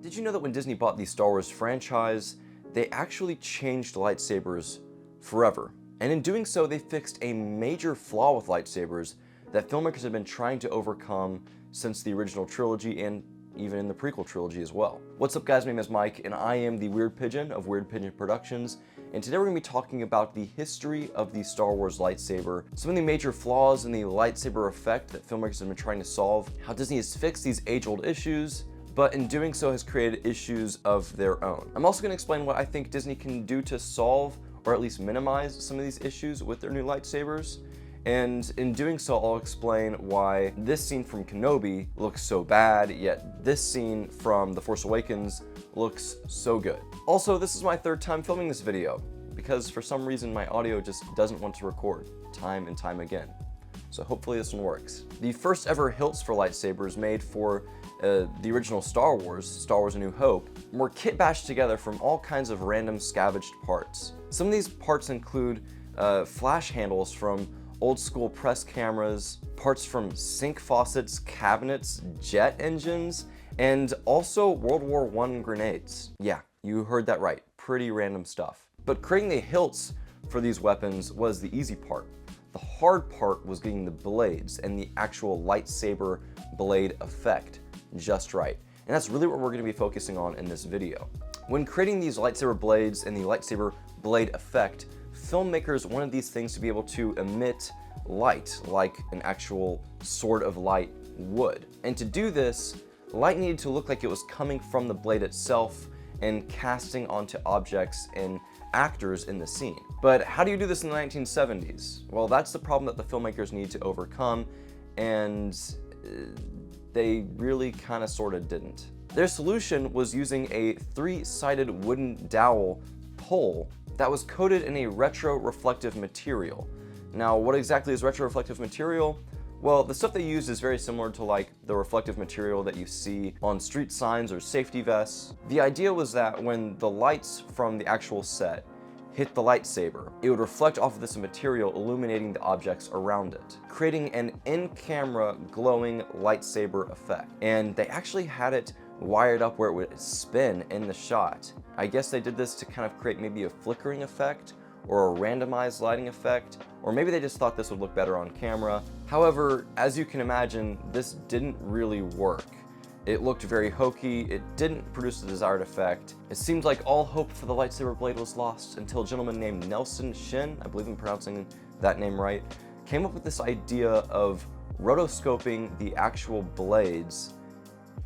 Did you know that when Disney bought the Star Wars franchise, they actually changed lightsabers forever? And in doing so, they fixed a major flaw with lightsabers that filmmakers have been trying to overcome since the original trilogy and even in the prequel trilogy as well. What's up guys, my name is Mike and I am the Weird Pigeon of Weird Pigeon Productions, and today we're going to be talking about the history of the Star Wars lightsaber, some of the major flaws in the lightsaber effect that filmmakers have been trying to solve, how Disney has fixed these age-old issues, but in doing so has created issues of their own. I'm also going to explain what I think Disney can do to solve or at least minimize some of these issues with their new lightsabers. And in doing so, I'll explain why this scene from Kenobi looks so bad, yet this scene from The Force Awakens looks so good. Also, this is my third time filming this video, because for some reason my audio just doesn't want to record time and time again. So hopefully this one works. The first ever hilts for lightsabers made for the original Star Wars A New Hope, were kit bashed together from all kinds of random scavenged parts. Some of these parts include flash handles from old school press cameras, parts from sink faucets, cabinets, jet engines, and also World War I grenades. Yeah, you heard that right, pretty random stuff. But creating the hilts for these weapons was the easy part. The hard part was getting the blades and the actual lightsaber blade effect just right. And that's really what we're going to be focusing on in this video. When creating these lightsaber blades and the lightsaber blade effect, filmmakers wanted these things to be able to emit light like an actual sword of light would. And to do this, light needed to look like it was coming from the blade itself and casting onto objects and actors in the scene. But how do you do this in the 1970s? Well, that's the problem that the filmmakers need to overcome, and they really kind of sort of didn't. Their solution was using a three-sided wooden dowel pole that was coated in a retro-reflective material. Now, what exactly is retro-reflective material? Well, the stuff they used is very similar to like the reflective material that you see on street signs or safety vests. The idea was that when the lights from the actual set hit the lightsaber, it would reflect off of this material, illuminating the objects around it, creating an in-camera glowing lightsaber effect. And they actually had it wired up where it would spin in the shot. I guess they did this to kind of create maybe a flickering effect or a randomized lighting effect, or maybe they just thought this would look better on camera. However, as you can imagine, this didn't really work. It looked very hokey, it didn't produce the desired effect. It seemed like all hope for the lightsaber blade was lost until a gentleman named Nelson Shin, I believe I'm pronouncing that name right, came up with this idea of rotoscoping the actual blades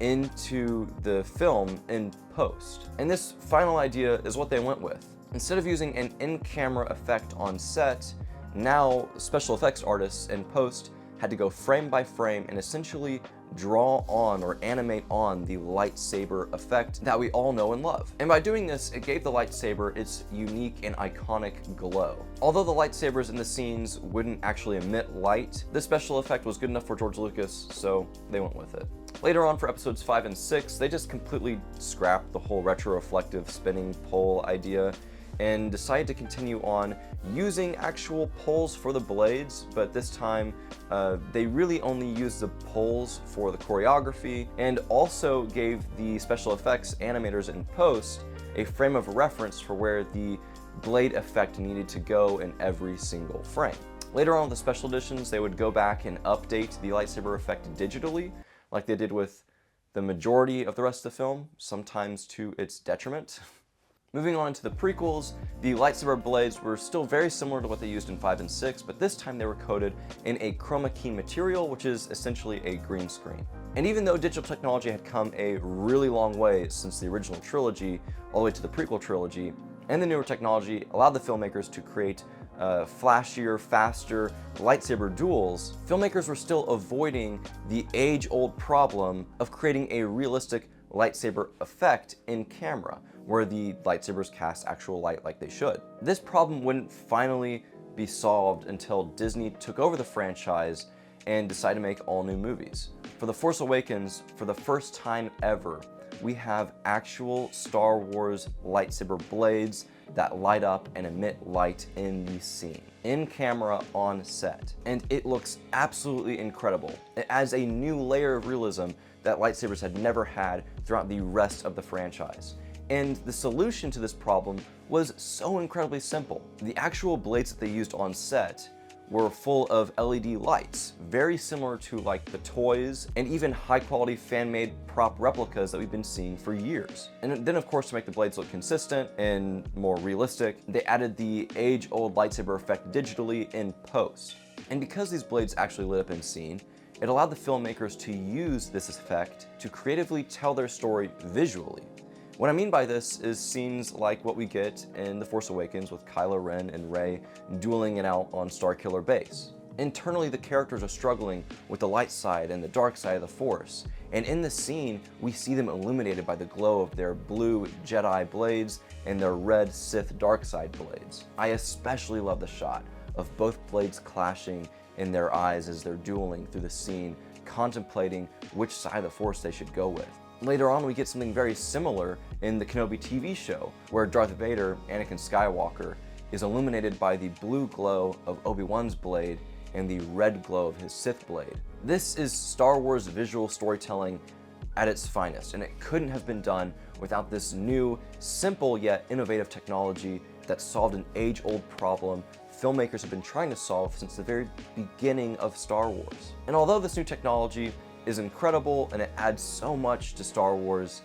into the film in post. And this final idea is what they went with. Instead of using an in-camera effect on set, now special effects artists in post had to go frame by frame and essentially draw on or animate on the lightsaber effect that we all know and love. And by doing this, it gave the lightsaber its unique and iconic glow. Although the lightsabers in the scenes wouldn't actually emit light, this special effect was good enough for George Lucas, so they went with it. Later on for episodes 5 and 6, they just completely scrapped the whole retro-reflective spinning pole idea and decided to continue on using actual poles for the blades, but this time they really only used the poles for the choreography and also gave the special effects animators in post a frame of reference for where the blade effect needed to go in every single frame. Later on with the special editions, they would go back and update the lightsaber effect digitally, like they did with the majority of the rest of the film, sometimes to its detriment. Moving on into the prequels, the lightsaber blades were still very similar to what they used in 5 and 6, but this time they were coated in a chroma key material, which is essentially a green screen. And even though digital technology had come a really long way since the original trilogy, all the way to the prequel trilogy, and the newer technology allowed the filmmakers to create flashier, faster lightsaber duels, filmmakers were still avoiding the age-old problem of creating a realistic lightsaber effect in camera, where the lightsabers cast actual light like they should. This problem wouldn't finally be solved until Disney took over the franchise and decided to make all new movies. For The Force Awakens, for the first time ever, we have actual Star Wars lightsaber blades that light up and emit light in the scene, in camera, on set. And it looks absolutely incredible. It adds a new layer of realism that lightsabers had never had throughout the rest of the franchise. And the solution to this problem was so incredibly simple. The actual blades that they used on set were full of LED lights, very similar to like the toys and even high quality fan-made prop replicas that we've been seeing for years. And then of course, to make the blades look consistent and more realistic, they added the age-old lightsaber effect digitally in post. And because these blades actually lit up in scene, it allowed the filmmakers to use this effect to creatively tell their story visually. What I mean by this is scenes like what we get in The Force Awakens with Kylo Ren and Rey dueling it out on Starkiller Base. Internally, the characters are struggling with the light side and the dark side of the Force, and in the scene, we see them illuminated by the glow of their blue Jedi blades and their red Sith dark side blades. I especially love the shot of both blades clashing in their eyes as they're dueling through the scene, contemplating which side of the Force they should go with. Later on, we get something very similar in the Kenobi TV show, where Darth Vader, Anakin Skywalker, is illuminated by the blue glow of Obi-Wan's blade and the red glow of his Sith blade. This is Star Wars visual storytelling at its finest, and it couldn't have been done without this new, simple yet innovative technology that solved an age-old problem filmmakers have been trying to solve since the very beginning of Star Wars. And although this new technology is incredible and it adds so much to Star Wars,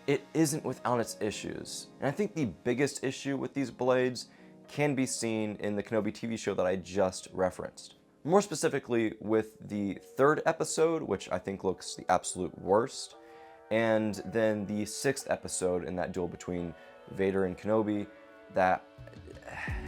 it isn't without its issues. And I think the biggest issue with these blades can be seen in the Kenobi TV show that I just referenced. More specifically with the third episode, which I think looks the absolute worst, and then the sixth episode in that duel between Vader and Kenobi, that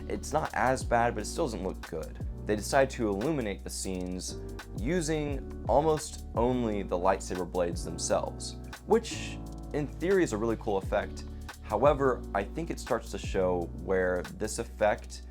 it's not as bad, but it still doesn't look good. They decide to illuminate the scenes using almost only the lightsaber blades themselves, which in theory is a really cool effect. However, I think it starts to show where this effect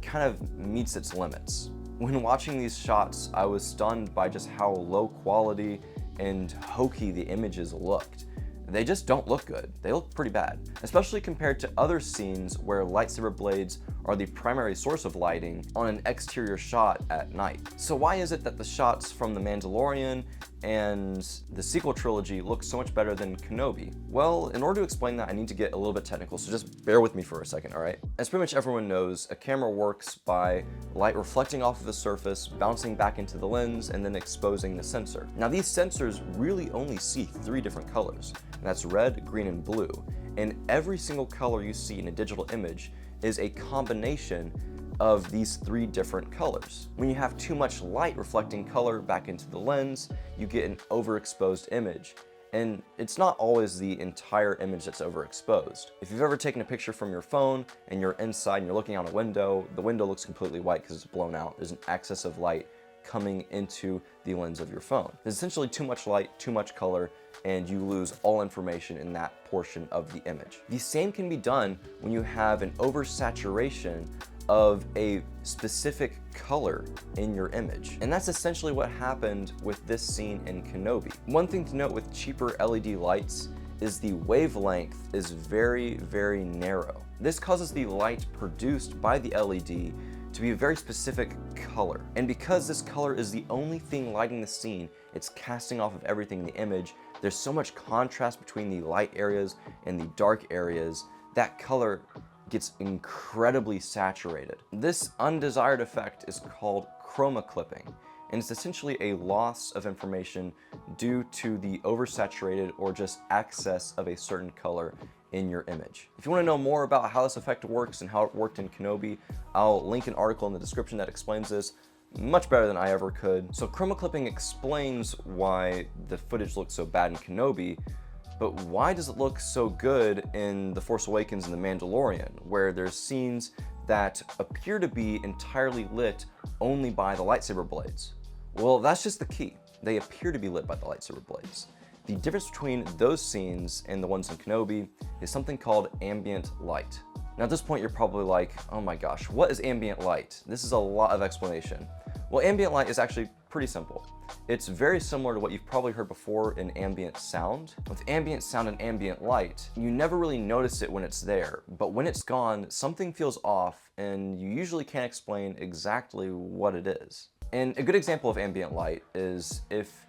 kind of meets its limits. When watching these shots, I was stunned by just how low quality and hokey the images looked. They just don't look good. They look pretty bad, especially compared to other scenes where lightsaber blades are the primary source of lighting on an exterior shot at night. So why is it that the shots from The Mandalorian and the sequel trilogy look so much better than Kenobi? Well, in order to explain that, I need to get a little bit technical, so just bear with me for a second, all right? As pretty much everyone knows, a camera works by light reflecting off of the surface, bouncing back into the lens, and then exposing the sensor. Now, these sensors really only see 3 different colors. That's red, green, and blue. And every single color you see in a digital image is a combination of these 3 different colors. When you have too much light reflecting color back into the lens, you get an overexposed image. And it's not always the entire image that's overexposed. If you've ever taken a picture from your phone and you're inside and you're looking out a window, the window looks completely white because it's blown out. There's an excess of light coming into the lens of your phone. There's essentially too much light, too much color, and you lose all information in that portion of the image. The same can be done when you have an oversaturation of a specific color in your image. And that's essentially what happened with this scene in Kenobi. One thing to note with cheaper LED lights is the wavelength is very, very narrow. This causes the light produced by the LED to be a very specific color. And because this color is the only thing lighting the scene, it's casting off of everything in the image. There's so much contrast between the light areas and the dark areas, that color gets incredibly saturated. This undesired effect is called chroma clipping, and it's essentially a loss of information due to the oversaturated or just excess of a certain color in your image. If you want to know more about how this effect works and how it worked in Kenobi, I'll link an article in the description that explains this much better than I ever could. So chroma clipping explains why the footage looks so bad in Kenobi, but why does it look so good in The Force Awakens and The Mandalorian, where there's scenes that appear to be entirely lit only by the lightsaber blades? Well, that's just the key. They appear to be lit by the lightsaber blades. The difference between those scenes and the ones in Kenobi is something called ambient light. Now at this point you're probably like, oh my gosh, what is ambient light? This is a lot of explanation. Well, ambient light is actually pretty simple. It's very similar to what you've probably heard before in ambient sound. With ambient sound and ambient light, you never really notice it when it's there, but when it's gone, something feels off and you usually can't explain exactly what it is. And a good example of ambient light is if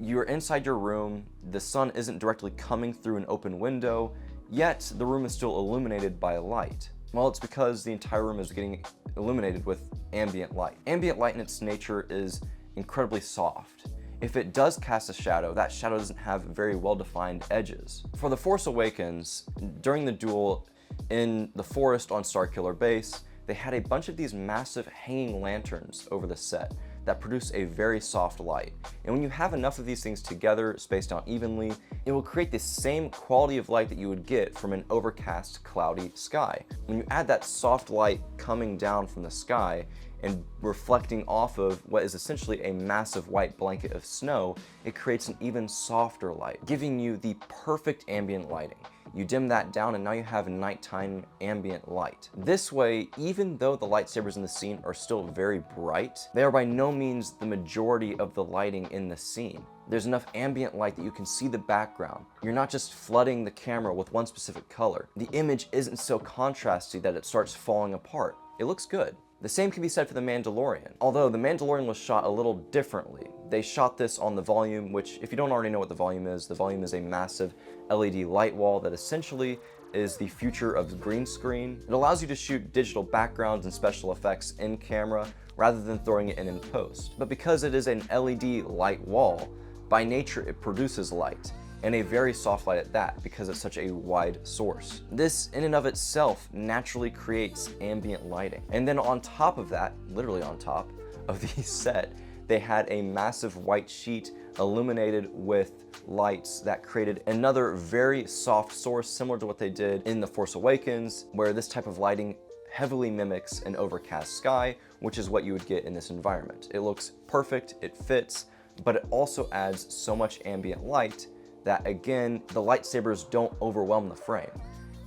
you're inside your room, the sun isn't directly coming through an open window, yet the room is still illuminated by light. Well, it's because the entire room is getting illuminated with ambient light. Ambient light in its nature is incredibly soft. If it does cast a shadow, that shadow doesn't have very well-defined edges. For The Force Awakens, during the duel in the forest on Starkiller Base, they had a bunch of these massive hanging lanterns over the set that produce a very soft light. And when you have enough of these things together, spaced out evenly, it will create the same quality of light that you would get from an overcast, cloudy sky. When you add that soft light coming down from the sky and reflecting off of what is essentially a massive white blanket of snow, it creates an even softer light, giving you the perfect ambient lighting. You dim that down and now you have nighttime ambient light. This way, even though the lightsabers in the scene are still very bright, they are by no means the majority of the lighting in the scene. There's enough ambient light that you can see the background. You're not just flooding the camera with one specific color. The image isn't so contrasty that it starts falling apart. It looks good. The same can be said for The Mandalorian, although The Mandalorian was shot a little differently. They shot this on the volume, which, if you don't already know what the volume is a massive LED light wall that essentially is the future of green screen. It allows you to shoot digital backgrounds and special effects in camera rather than throwing it in post. But because it is an LED light wall, by nature it produces light, and a very soft light at that because it's such a wide source. This in and of itself naturally creates ambient lighting. And then on top of that, literally on top of the set, they had a massive white sheet illuminated with lights that created another very soft source similar to what they did in The Force Awakens, where this type of lighting heavily mimics an overcast sky, which is what you would get in this environment. It looks perfect, it fits, but it also adds so much ambient light that, again, the lightsabers don't overwhelm the frame.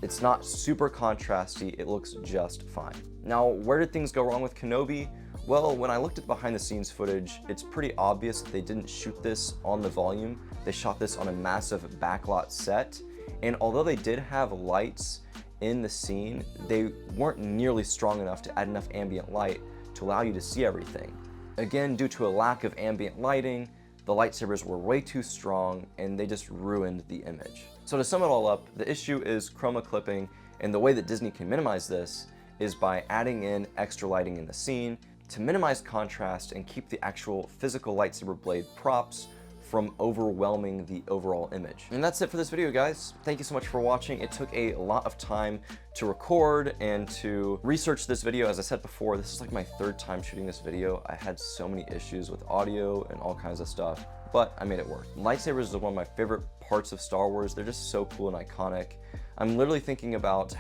It's not super contrasty, it looks just fine. Now, where did things go wrong with Kenobi? Well, when I looked at behind the scenes footage, it's pretty obvious that they didn't shoot this on the volume. They shot this on a massive backlot set, and although they did have lights in the scene, they weren't nearly strong enough to add enough ambient light to allow you to see everything. Again, due to a lack of ambient lighting, the lightsabers were way too strong and they just ruined the image. So to sum it all up, the issue is chroma clipping, and the way that Disney can minimize this is by adding in extra lighting in the scene to minimize contrast and keep the actual physical lightsaber blade props from overwhelming the overall image. And that's it for this video, guys. Thank you so much for watching. It took a lot of time to record and to research this video. As I said before, this is like my third time shooting this video. I had so many issues with audio and all kinds of stuff, but I made it work. Lightsabers is one of my favorite parts of Star Wars. They're just so cool and iconic. I'm literally thinking about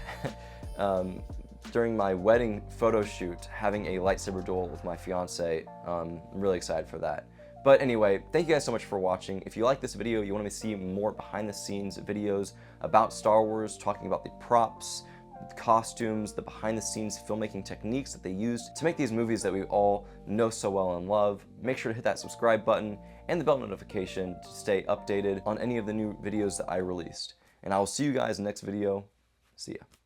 during my wedding photo shoot, having a lightsaber duel with my fiance. I'm really excited for that. But anyway, thank you guys so much for watching. If you like this video, you want to see more behind the scenes videos about Star Wars, talking about the props, the costumes, the behind the scenes filmmaking techniques that they used to make these movies that we all know so well and love, make sure to hit that subscribe button and the bell notification to stay updated on any of the new videos that I released. And I will see you guys in the next video. See ya.